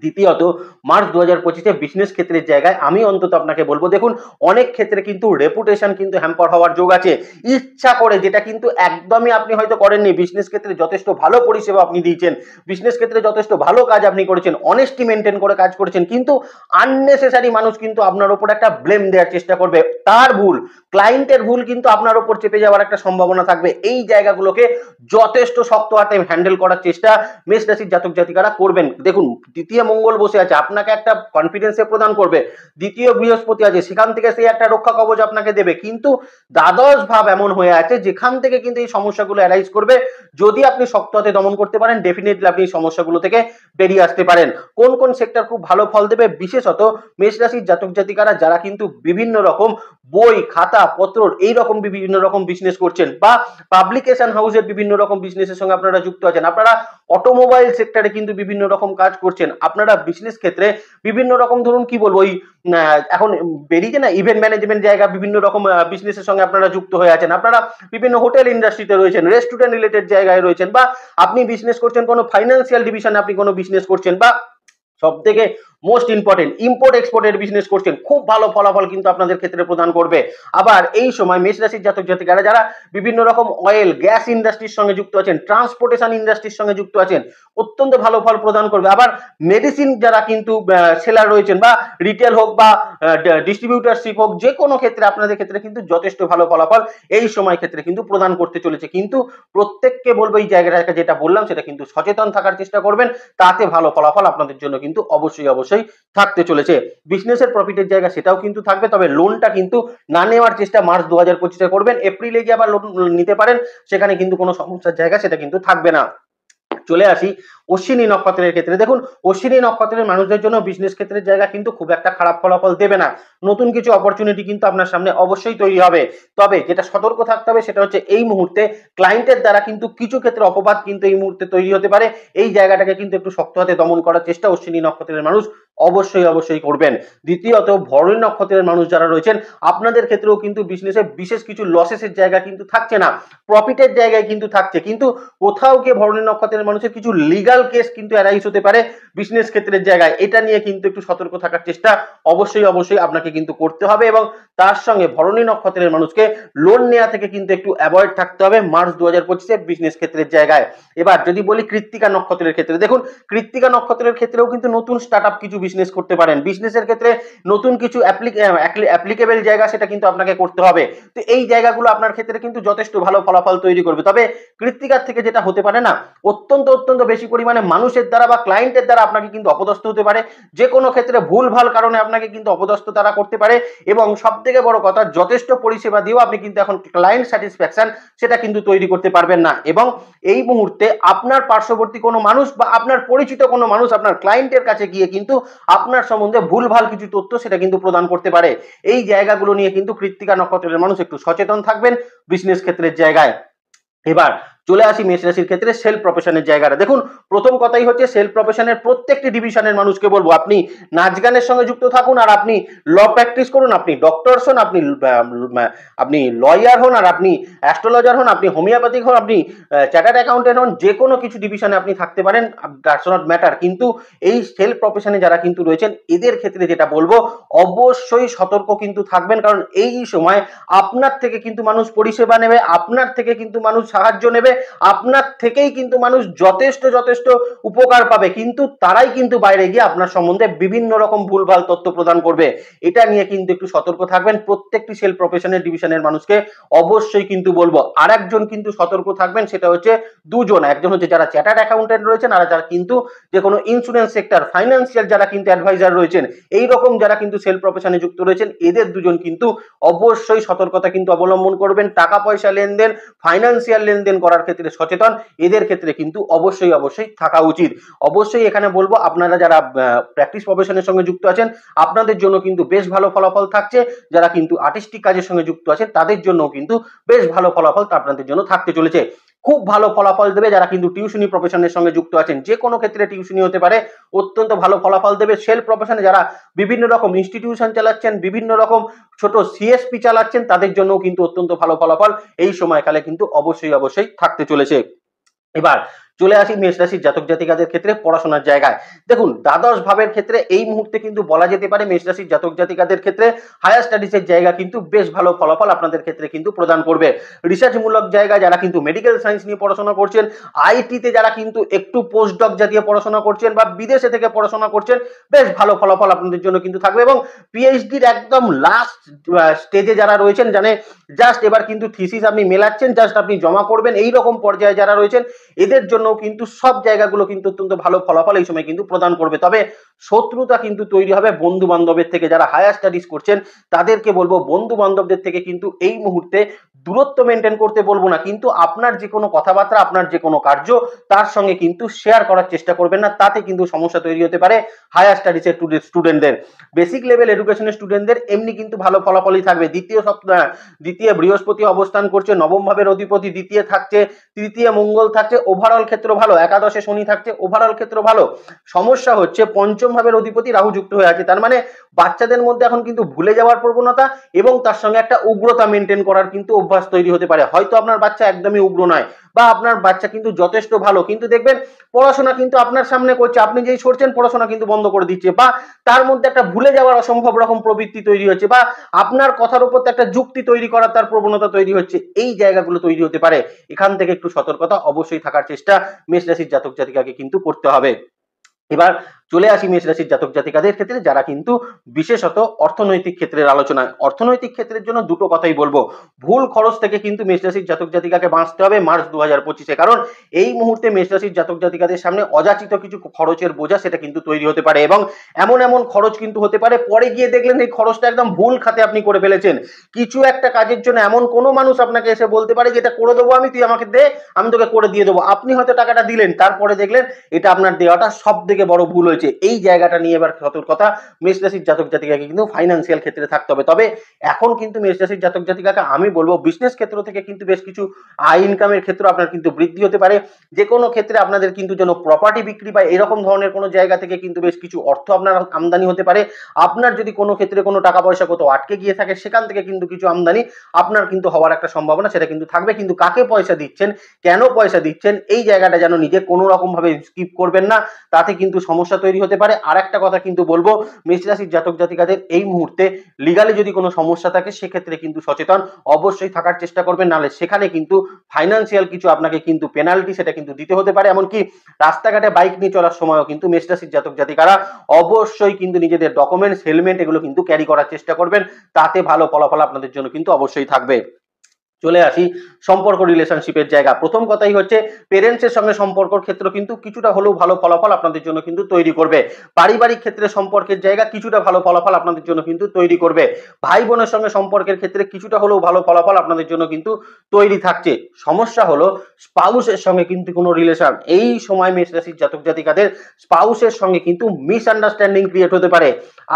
দ্বিতীয়ত, মার্চ 2025 বিজনেস ক্ষেত্রের জায়গায় আমি অন্তত আপনাকে বলবো, দেখুন অনেক ক্ষেত্রে কিন্তু রেপুটেশন কিন্তু হ্যাম্পার হওয়ার যোগ আছে। ইচ্ছা করে, যেটা কিন্তু একদমই আপনি হয়তো করেননি, বিজনেস ক্ষেত্রে যথেষ্ট ভালো পরিষেবা আপনি দিয়েছেন, বিজনেস ক্ষেত্রে যথেষ্ট ভালো কাজ আপনি করেছেন, অনেস্টি মেনটেন করে কাজ করেছেন, কিন্তু আননেসেসারি মানুষ কিন্তু আপনার উপর একটা ব্লেম দেওয়ার চেষ্টা করবে। তার ভুল, ক্লায়েন্টের ভুল কিন্তু আপনার উপর চেপে যাওয়ার একটা সম্ভাবনা থাকবে। এই জায়গাগুলোকে যথেষ্ট শক্ত হাতে হ্যান্ডেল করার চেষ্টা মেষ রাশির জাতক জাতিকারা করবেন। দেখুন, দ্বিতীয় মঙ্গল বসে আছে, আপনাকে একটা কনফিডেন্সে প্রদান করবে। দ্বিতীয় বৃহস্পতি আছে, সেখান থেকে সেই একটা রক্ষা কবচ আপনাকে দেবে। কিন্তু দ্বাদশ ভাব এমন হয়ে আছে যেখান থেকে কিন্তু এই সমস্যাগুলো অ্যারাইজ করবে। যদি আপনি শক্ত হাতে দমন করতে পারেন, ডেফিনেটলি আপনি এই সমস্যাগুলো থেকে বেরিয়ে আসতে পারেন। কোন কোন সেক্টর খুব ভালো ফল দেবে, বিশেষত মেষ রাশির জাতক জাতিকারা যারা কিন্তু বিভিন্ন রকম বই, খাতা, পত্র, এইরকম বিভিন্ন রকম বিজনেস করছেন, বা পাবলিকেশন হাউসের বিভিন্ন রকম বিজনেসের সঙ্গে আপনারা যুক্ত আছেন, আপনারা অটোমোবাইল সেক্টরে কিন্তু বিভিন্ন রকম কাজ করছেন, আপনারা বিজনেস ক্ষেত্রে বিভিন্ন রকম, ধরুন কি বলবো, ওই এখন বেরিয়েছে না ইভেন্ট ম্যানেজমেন্ট জায়গা, বিভিন্ন রকম বিজনেসের সঙ্গে আপনারা যুক্ত হয়ে আছেন, আপনারা বিভিন্ন হোটেল ইন্ডাস্ট্রিতে রয়েছেন, রেস্টুরেন্ট রিলেটেড জায়গায় রয়েছেন, বা আপনি বিজনেস করছেন কোনো ফাইন্যান্সিয়াল ডিভিশনে, আপনি কোনো বিজনেস করছেন, বা সব থেকে মোস্ট ইম্পর্টেন্ট ইম্পোর্ট এক্সপোর্টের বিজনেস করছেন, খুব ভালো ফলাফল কিন্তু আপনাদের ক্ষেত্রে প্রদান করবে। আবার এই সময় মেষ রাশির জাতক জাতিকারা যারা বিভিন্ন রকম অয়েল গ্যাস ইন্ডাস্ট্রির সঙ্গে যুক্ত আছেন, ট্রান্সপোর্টেশন ইন্ডাস্ট্রির সঙ্গে যুক্ত আছেন, অত্যন্ত ভালো ফল প্রদান করবে। আবার মেডিসিন যারা কিন্তু সেলার রয়েছেন, বা রিটেল হোক বা ডিস্ট্রিবিউটারশিপ হোক, যে কোনো ক্ষেত্রে আপনাদের ক্ষেত্রে কিন্তু যথেষ্ট ভালো ফলাফল এই সময় ক্ষেত্রে কিন্তু প্রদান করতে চলেছে। কিন্তু প্রত্যেককে বলবো এই জায়গাটাকে যেটা বললাম সেটা কিন্তু সচেতন থাকার চেষ্টা করবেন, তাতে ভালো ফলাফল আপনাদের জন্য কিন্তু অবশ্যই থাকতে চলেছে। বিজনেসের প্রফিটের জায়গা সেটাও কিন্তু থাকবে, তবে লোনটা কিন্তু না নেওয়ার চেষ্টা মার্চ 2025 করবেন। এপ্রিলে গিয়ে আবার লোন নিতে পারেন, সেখানে কিন্তু কোনো সমস্যার জায়গা সেটা কিন্তু থাকবে না। চলে আসি অশ্বিনী নক্ষত্রের ক্ষেত্রে। দেখুন, অশ্বিনী নক্ষত্রের মানুষদের জন্য বিজনেস ক্ষেত্রের জায়গা কিন্তু খুব একটা খারাপ ফলাফল দেবে না। নতুন কিছু অপরচুনিটি কিন্তু আপনার সামনে অবশ্যই তৈরি হবে। তবে যেটা সতর্ক থাকতে হবে সেটা হচ্ছে, এই মুহূর্তে ক্লায়েন্টের দ্বারা কিন্তু কিছু ক্ষেত্রে অপবাদ কিন্তু এই মুহূর্তে তৈরি হতে পারে। এই জায়গাটাকে কিন্তু একটু শক্ত হাতে দমন করার চেষ্টা অশ্বিনী নক্ষত্রের মানুষ অবশ্যই করবেন। দ্বিতীয়ত, ভরণী নক্ষত্রের মানুষ যারা রয়েছেন, আপনাদের ক্ষেত্রেও কিন্তু বিজনেসে বিশেষ কিছু লসেসের জায়গা কিন্তু থাকছে না, প্রফিটের জায়গায় কিন্তু থাকছে। কিন্তু কোথাও গিয়ে ভরণী নক্ষত্রের মানুষের কিছু লিগাল কেস কিন্তু অ্যারাইজ হতে পারে বিজনেস ক্ষেত্রের জায়গায়। এটা নিয়ে কিন্তু একটু সতর্ক থাকার চেষ্টা অবশ্যই আপনাকে কিন্তু করতে হবে, এবং তার সঙ্গে ভরণী নক্ষত্রের মানুষকে লোন নেওয়া থেকে কিন্তু একটু অ্যাভয়েড থাকতে হবে মার্চ 2025 বিজনেস ক্ষেত্রের জায়গায়। এবার যদি বলি কৃত্তিকা নক্ষত্রের ক্ষেত্রে, দেখুন কৃত্তিকা নক্ষত্রের ক্ষেত্রেও কিন্তু নতুন স্টার্টআপ কিছু বিজনেস করতে পারেন। বিজনেসের ক্ষেত্রে নতুন কিছু অ্যাপ্লিকেবল জায়গা সেটা কিন্তু আপনাকে করতে হবে। তো এই জায়গাগুলো আপনার ক্ষেত্রে কিন্তু যথেষ্ট ভালো ফলাফল তৈরি করবে। তবে কৃত্তিকার থেকে যেটা হতে পারে না, অত্যন্ত বেশি পরিমাণে মানুষের দ্বারা বা ক্লায়েন্টের দ্বারা আপনাকে কিন্তু অপদস্থ হতে পারে। যে কোনো ক্ষেত্রে ভুল ভাল কারণে আপনাকে কিন্তু অপদস্থ তারা করতে পারে এবং সব থেকে বড় কথা যথেষ্ট পরিষেবা দিয়েও আপনি কিন্তু এখন ক্লায়েন্ট স্যাটিসফ্যাকশন সেটা কিন্তু তৈরি করতে পারবেন না। এবং এই মুহূর্তে আপনার পার্শ্ববর্তী কোনো মানুষ বা আপনার পরিচিত কোনো মানুষ আপনার ক্লায়েন্টের কাছে গিয়ে কিন্তু আপনার সম্বন্ধে ভুলভাল কিছু তথ্য সেটা কিন্তু প্রদান করতে পারে। এই জায়গাগুলো নিয়ে কিন্তু কৃত্তিকা নক্ষত্রের মানুষ একটু সচেতন থাকবেন বিজনেস ক্ষেত্রের জায়গায়। এবার চলে আসি মেষ রাশির ক্ষেত্রে সেলফ প্রফেশনের জায়গাটা। দেখুন, প্রথম কথাই হচ্ছে সেলফ প্রফেশনের প্রত্যেকটি ডিভিশনের মানুষকে বলবো আপনি নাচ গানের সঙ্গে যুক্ত থাকুন, আর আপনি ল প্র্যাকটিস করুন, আপনি ডক্টরস হন, আপনি লয়ার হন, আর আপনি অ্যাস্ট্রোলজার হন, আপনি হোমিওপ্যাথিক হন, আপনি চার্টার্ড অ্যাকাউন্টেন্ট হন, যে কোনো কিছু ডিভিশনে আপনি থাকতে পারেন, দ্যাটস নট ম্যাটার। কিন্তু এই সেলফ প্রফেশনে যারা কিন্তু রয়েছেন এদের ক্ষেত্রে যেটা বলবো অবশ্যই সতর্ক কিন্তু থাকবেন, কারণ এই সময় আপনার থেকে কিন্তু মানুষ পরিষেবা নেবে, আপনার থেকে কিন্তু মানুষ সাহায্য নেবে, আপনার থেকেই কিন্তু মানুষ যথেষ্ট উপকার পাবে, কিন্তু তারাই কিন্তু বাইরে গিয়ে আপনার সম্বন্ধে বিভিন্ন রকম ভুলভাল তথ্য প্রদান করবে। এটা নিয়ে কিন্তু একটু সতর্ক থাকবেন। প্রত্যেকটি সেলফ প্রফেশনের ডিভিশনের মানুষকে অবশ্যই কিন্তু বলবো। আর একজন কিন্তু সতর্ক থাকবেন, সেটা হচ্ছে দুজন। একজন হচ্ছে যারা চার্টার্ড অ্যাকাউন্টেন্ট রয়েছেন, আর যারা কিন্তু যে কোনো ইন্স্যুরেন্স সেক্টর, ফাইন্যান্সিয়াল যারা কিন্তু অ্যাডভাইজার রয়েছেন, এই রকম যারা কিন্তু সেলফ প্রফেশনে যুক্ত রয়েছেন, এদের দুজন কিন্তু অবশ্যই সতর্কতা কিন্তু অবলম্বন করবেন। টাকা পয়সা লেনদেন, ফাইন্যান্সিয়াল লেনদেন করার ক্ষেত্রে সচেতন, এদের ক্ষেত্রে কিন্তু অবশ্যই থাকা উচিত। অবশ্যই এখানে বলবো আপনারা যারা প্র্যাকটিস প্রফেশনের সঙ্গে যুক্ত আছেন আপনাদের জন্য কিন্তু বেশ ভালো ফলাফল থাকছে। যারা কিন্তু আর্টিস্টিক কাজের সঙ্গে যুক্ত আছেন তাদের জন্য কিন্তু বেশ ভালো ফলাফল আপনাদের জন্য থাকতে চলেছে। খুব ভালো ফলাফল দেবে যারা কিন্তু টিউশনি প্রফেশনের সঙ্গে যুক্ত আছেন, যে কোনো ক্ষেত্রে টিউশনি হতে পারে, অত্যন্ত ভালো ফলাফল দেবে। সেলফ প্রফেশনে যারা বিভিন্ন রকম ইনস্টিটিউশন চালাচ্ছেন, বিভিন্ন রকম ছোট সিএসপি চালাচ্ছেন, তাদের জন্য কিন্তু অত্যন্ত ভালো ফলাফল এই সময়কালে কিন্তু অবশ্যই থাকতে চলেছে। এবার চলে আসি মেষ রাশির জাতক জাতিকাদের ক্ষেত্রে পড়াশোনার জায়গায়। দেখুন, দ্বাদশ ভাবের ক্ষেত্রে এই মুহূর্তে কিন্তু বলা যেতে পারে মেষ রাশির জাতক জাতিকাদের ক্ষেত্রে হায়ার স্টাডিজের জায়গা কিন্তু বেশ ভালো ফলাফল আপনাদের ক্ষেত্রে কিন্তু প্রদান করবে। রিসার্চমূলক জায়গা যারা কিন্তু মেডিকেল সায়েন্স নিয়ে পড়াশোনা করছেন, আইটিতে যারা কিন্তু একটু পোস্টডক জাতীয় পড়াশোনা করছেন বা বিদেশে থেকে পড়াশোনা করছেন, বেশ ভালো ফলাফল আপনাদের জন্য কিন্তু থাকবে। এবং পিএইচডির একদম লাস্ট স্টেজে যারা রয়েছেন, জানে জাস্ট এবার কিন্তু থিসিস আপনি মেলাচ্ছেন, জাস্ট আপনি জমা করবেন, এই রকম পর্যায়ে যারা রয়েছেন এদের জন্য কিন্তু সব জায়গাগুলো কিন্তু অত্যন্ত ভালো ফলাফল এই সময় কিন্তু প্রদান করবে। তবে শত্রুতা কিন্তু তৈরি হবে বন্ধু বান্ধবের থেকে। যারা হায়ার স্টাডিজ করছেন তাদেরকে বলবো বন্ধু বান্ধবদের থেকে কিন্তু এই মুহূর্তে দূরত্ব মেনটেন করতে বলবো না, কিন্তু আপনার যে কোনো কথাবার্তা, আপনার যে কোনো কার্য তার সঙ্গে কিন্তু শেয়ার করার চেষ্টা করবেন না, তাতে কিন্তু সমস্যা তৈরি হতে পারে হায়ার স্টাডিজের স্টুডেন্টদের। বেসিক লেভেল এডুকেশনের স্টুডেন্টদের এমনি কিন্তু ভালো ফলাফলই থাকবে। দ্বিতীয় বৃহস্পতি অবস্থান করছে, নবম ভাবের অধিপতি দ্বিতীয় থাকছে, তৃতীয় মঙ্গল থাকছে, ওভারঅল ক্ষেত্র ভালো। একাদশে শনি থাকছে, ওভারঅল ক্ষেত্র ভালো। সমস্যা হচ্ছে পঞ্চম ভাবের অধিপতি রাহু যুক্ত হয়ে আছে, তার মানে বাচ্চাদের মধ্যে এখন কিন্তু ভুলে যাওয়ার প্রবণতা এবং তার সঙ্গে একটা উগ্রতা মেনটেন করার কিন্তু অভ্যাস তৈরি হতে পারে। হয়তো আপনার বাচ্চা একদমই উগ্র নয় বা আপনার বাচ্চা কিন্তু যথেষ্ট ভালো, কিন্তু দেখবেন পড়াশোনা কিন্তু আপনার সামনে করছে, আপনি যেই সরছেন পড়াশোনা কিন্তু বন্ধ করে দিচ্ছে, বা তার মধ্যে একটা ভুলে যাওয়ার অসম্ভব রকম প্রবৃত্তি তৈরি হচ্ছে, বা আপনার কথার উপর একটা যুক্তি তৈরি করার তার প্রবণতা তৈরি হচ্ছে। এই জায়গাগুলো তৈরি হতে পারে, এখান থেকে একটু সতর্কতা অবশ্যই থাকার চেষ্টা মেষ রাশির জাতক জাতিকাকে কিন্তু করতে হবে। এবার চলে আসি মেষ রাশির জাতক জাতিকাদের ক্ষেত্রে যারা কিন্তু বিশেষত অর্থনৈতিক ক্ষেত্রের আলোচনায়। অর্থনৈতিক ক্ষেত্রের জন্য দুটো কথাই বলবো, ভুল খরচ থেকে কিন্তু মেষ রাশির জাতক জাতিকাকে বাঁচতে হবে মার্চ 2025-এ, কারণ এই মুহূর্তে মেষ রাশির জাতক জাতিকাদের সামনে অযাচিত কিছু খরচের বোঝা সেটা কিন্তু তৈরি হতে পারে, এবং এমন খরচ কিন্তু হতে পারে পরে গিয়ে দেখলেন এই খরচটা একদম ভুল খাতে আপনি করে ফেলেছেন। কিছু একটা কাজের জন্য এমন কোনো মানুষ আপনাকে এসে বলতে পারে যে এটা করে দেবো আমি, তুই আমাকে দে, আমি তোকে করে দিয়ে দেবো। আপনি হয়তো টাকাটা দিলেন, তারপরে দেখলেন এটা আপনার দেওয়াটা সব থেকে বড় ভুল হয়েছে। এই জায়গাটা নিয়ে এবার সতর্কতা মেষ রাশির জাতক জাতিকাকে কিন্তু ফাইন্যান্সিয়াল ক্ষেত্রে থাকতে হবে। তবে এখন কিন্তু মেষ রাশির জাতক জাতিকাকে আমি বলবো বিজনেস ক্ষেত্র থেকে কিন্তু বেশ কিছু আয় ইনকামের ক্ষেত্রে আপনার কিন্তু বৃদ্ধি হতে পারে। যে কোনো ক্ষেত্রে আপনাদের কিন্তু যেন প্রপার্টি বিক্রি বা এরকম ধরনের কোনো জায়গা থেকে কিন্তু বেশ কিছু অর্থ আপনার আমদানি হতে পারে। আপনার যদি কোনো ক্ষেত্রে কোনো টাকা পয়সা কোথাও আটকে গিয়ে থাকে সেখান থেকে কিন্তু কিছু আমদানি আপনার কিন্তু হওয়ার একটা সম্ভাবনা সেটা কিন্তু থাকবে। কিন্তু কাকে পয়সা দিচ্ছেন, কেন পয়সা দিচ্ছেন, এই জায়গাটা যেন নিজে কোনো রকম ভাবে স্কিপ করবেন না, তাতে কিন্তু সমস্যা তৈরি হতে পারে। আর একটা কথা কিন্তু বলবো, মেষ রাশির জাতক জাতিকাদের এই মুহূর্তে লিগালি যদি কোনো সমস্যা থাকে সেক্ষেত্রে কিন্তু সচেতন অবশ্যই থাকার চেষ্টা করবেন, নাহলে সেখানে কিন্তু ফাইন্যান্সিয়াল কিছু আপনাকে কিন্তু পেনাল্টি সেটা কিন্তু দিতে হতে পারে। এমনকি রাস্তাঘাটে বাইক নিয়ে চলার সময়ও কিন্তু মেষ রাশির জাতক জাতিকারা অবশ্যই কিন্তু নিজেদের ডকুমেন্টস, হেলমেট এগুলো কিন্তু ক্যারি করার চেষ্টা করবেন, তাতে ভালো ফলাফল আপনাদের জন্য কিন্তু অবশ্যই থাকবে। চলে আসি সম্পর্ক রিলেশনশিপের জায়গা। প্রথম কথাই হচ্ছে পেরেন্টসের সঙ্গে সম্পর্কর ক্ষেত্র কিন্তু কিছুটা হলেও ভালো ফলাফল আপনাদের জন্য কিন্তু তৈরি করবে। পারিবারিক ক্ষেত্রে সম্পর্কের জায়গা কিছুটা ভালো ফলাফল আপনাদের জন্য কিন্তু তৈরি করবে। ভাই বোনের সঙ্গে সম্পর্কের ক্ষেত্রে কিছুটা হলেও ভালো ফলাফল আপনাদের জন্য কিন্তু তৈরি থাকছে। সমস্যা হলো স্পাউসের সঙ্গে কিন্তু কোনো রিলেশন, এই সময় মেষ রাশির জাতক জাতিকাদের স্পাউসের সঙ্গে কিন্তু মিসআন্ডারস্ট্যান্ডিং ক্রিয়েট হতে পারে।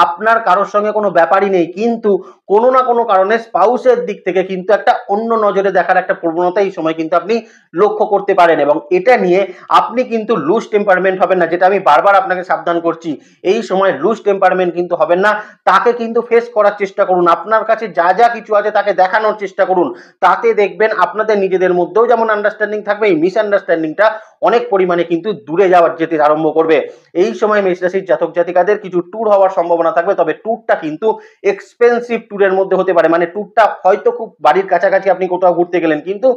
আপনার কারোর সঙ্গে কোনো ব্যাপারই নেই, কিন্তু কোনো না কোনো কারণে স্পাউসের দিক থেকে কিন্তু একটা অন্য নজরে দেখার একটা প্রবণতা এই সময় কিন্তু আপনি লক্ষ্য করতে পারেন, এবং এটা নিয়ে আপনি কিন্তু লুজ টেম্পারমেন্ট হবেন না, যেটা আমি বারবার আপনাকে সাবধান করছি। এই সময় লুজ টেম্পারমেন্ট কিন্তু হবেন না, তাকে কিন্তু ফেস করার চেষ্টা করুন। আপনার কাছে যা যা কিছু আছে তাকে দেখানোর চেষ্টা করুন। তাতে দেখবেন আপনাদের নিজেদের মধ্যেও যেমন আন্ডারস্ট্যান্ডিং থাকবে, এই মিসআন্ডারস্ট্যান্ডিংটা অনেক পরিমাণে কিন্তু দূরে যাওয়ার যেতে আরম্ভ করবে। এই সময় মেষ রাশির জাতক জাতিকাদের কিছু ট্যুর হওয়ার সম্ভাবনা থাকবে, তবে ট্যুরটা কিন্তু এক্সপেন্সিভ ট্যুরের মধ্যে হতে পারে। মানে ট্যুরটা হয়তো খুব বাড়ির কাছাকাছি আপনি কোথাও ঘুরতে গেলেন, কিন্তু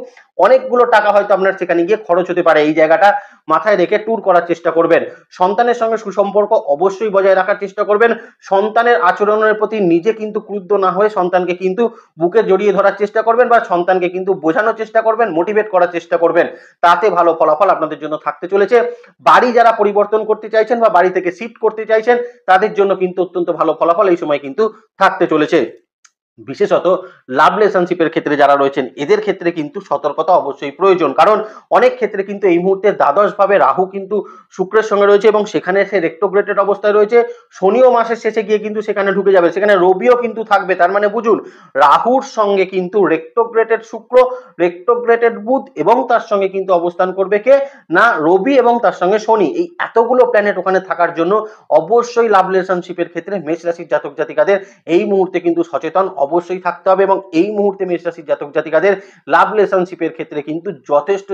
অনেকগুলো টাকা হয়তো আপনার সেখানে গিয়ে খরচ হতে পারে। এই জায়গাটা মাথায় রেখে ট্যুর করার চেষ্টা করবেন। সন্তানের সঙ্গে সুসম্পর্ক অবশ্যই বজায় রাখার চেষ্টা করবেন। সন্তানের আচরণের প্রতি নিজে কিন্তু ক্রুদ্ধ না হয়ে সন্তানকে কিন্তু বুকে জড়িয়ে ধরার চেষ্টা করবেন, বা সন্তানকে কিন্তু বোঝানোর চেষ্টা করবেন, মোটিভেট করার চেষ্টা করবেন। তাতে ভালো ফলাফল আপনাদের জন্য থাকতে চলেছে। বাড়ি যারা পরিবর্তন করতে চাইছেন বা বাড়ি থেকে শিফট করতে চাইছেন, তাদের জন্য কিন্তু অত্যন্ত ভালো ফলাফল এই সময় কিন্তু থাকতে চলেছে। বিশেষত লাভ রিলেশনশিপের ক্ষেত্রে যারা রয়েছেন, এদের ক্ষেত্রে কিন্তু সতর্কতা অবশ্যই প্রয়োজন, কারণ অনেক ক্ষেত্রে কিন্তু এই মুহূর্তে দ্বাদশ ভাবে রাহু কিন্তু শুক্রের সঙ্গে রয়েছে, এবং সেখানে সে রেক্টোগ্রেটেড অবস্থায় রয়েছে। শনিও মাসের শেষে গিয়ে কিন্তু সেখানে ঢুকে যাবে, সেখানে রবিও কিন্তু থাকবে। তার মানে বুঝুন, রাহুর সঙ্গে কিন্তু রেক্টোগ্রেটেড শুক্র, রেক্টোগ্রেটেড বুধ, এবং তার সঙ্গে কিন্তু অবস্থান করবে কে না রবি, এবং তার সঙ্গে শনি। এই এতগুলো প্ল্যানেট ওখানে থাকার জন্য অবশ্যই লাভ রিলেশনশিপের ক্ষেত্রে মেষ রাশির জাতক জাতিকাদের এই মুহূর্তে কিন্তু সচেতন অবশ্যই থাকতে হবে, এবং এই মুহূর্তে মেষ রাশির জাতক জাতিকাদের লাভ রিলেশনশিপের ক্ষেত্রে কিন্তু যথেষ্ট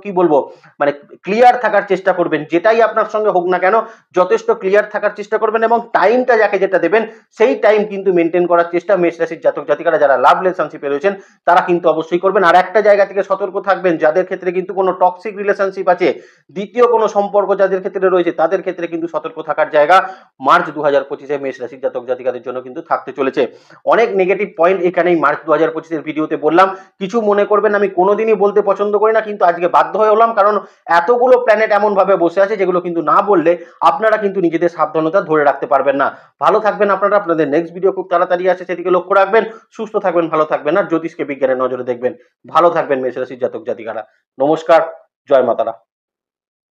কি বলবো, মানে ক্লিয়ার থাকার চেষ্টা করবেন। যেটাই আপনার সঙ্গে হোক না কেন, যথেষ্ট ক্লিয়ার থাকার চেষ্টা করবেন, এবং টাইমটা যাকে যেটা দেবেন সেই টাইম কিন্তু মেনটেন করার চেষ্টা মেষ রাশির জাতক জাতিকারা যারা লাভ রিলেশনশিপে রয়েছেন তারা কিন্তু অবশ্যই করবেন। আর একটা জায়গা থেকে সতর্ক থাকবেন, যাদের ক্ষেত্রে কিন্তু কোনো টক্সিক রিলেশনশিপ আছে, দ্বিতীয় কোনো সম্পর্ক যাদের ক্ষেত্রে রয়েছে, তাদের ক্ষেত্রে কিন্তু সতর্ক থাকার জায়গা মার্চ 2025 মেষ রাশির জাতক জাতিকাদের জন্য কিন্তু থাকতে চলেছে। অনেক নেগেটিভ পয়েন্ট এখানেই মার্চ 2025 ভিডিওতে বললাম, কিছু মনে করবেন আমি কোনোদিনই বলতে পছন্দ করি না, কিন্তু আজকে বাধ্য হয়ে হলাম, কারণ এতগুলো প্ল্যানেট এমন ভাবে বসে আছে যেগুলো কিন্তু না বললে আপনারা কিন্তু নিজেদের সাবধানতা ধরে রাখতে পারবেন না। ভালো থাকবেন আপনারা, আপনাদের নেক্সট ভিডিও খুব তাড়াতাড়ি আসে, সেদিকে লক্ষ্য রাখবেন। সুস্থ থাকবেন, ভালো থাকবেন, আর জ্যোতিষকে বিজ্ঞানের নজরে দেখবেন। ভালো থাকবেন মেষ রাশির জাতক জাতিকারা। নমস্কার, জয় মাতারা।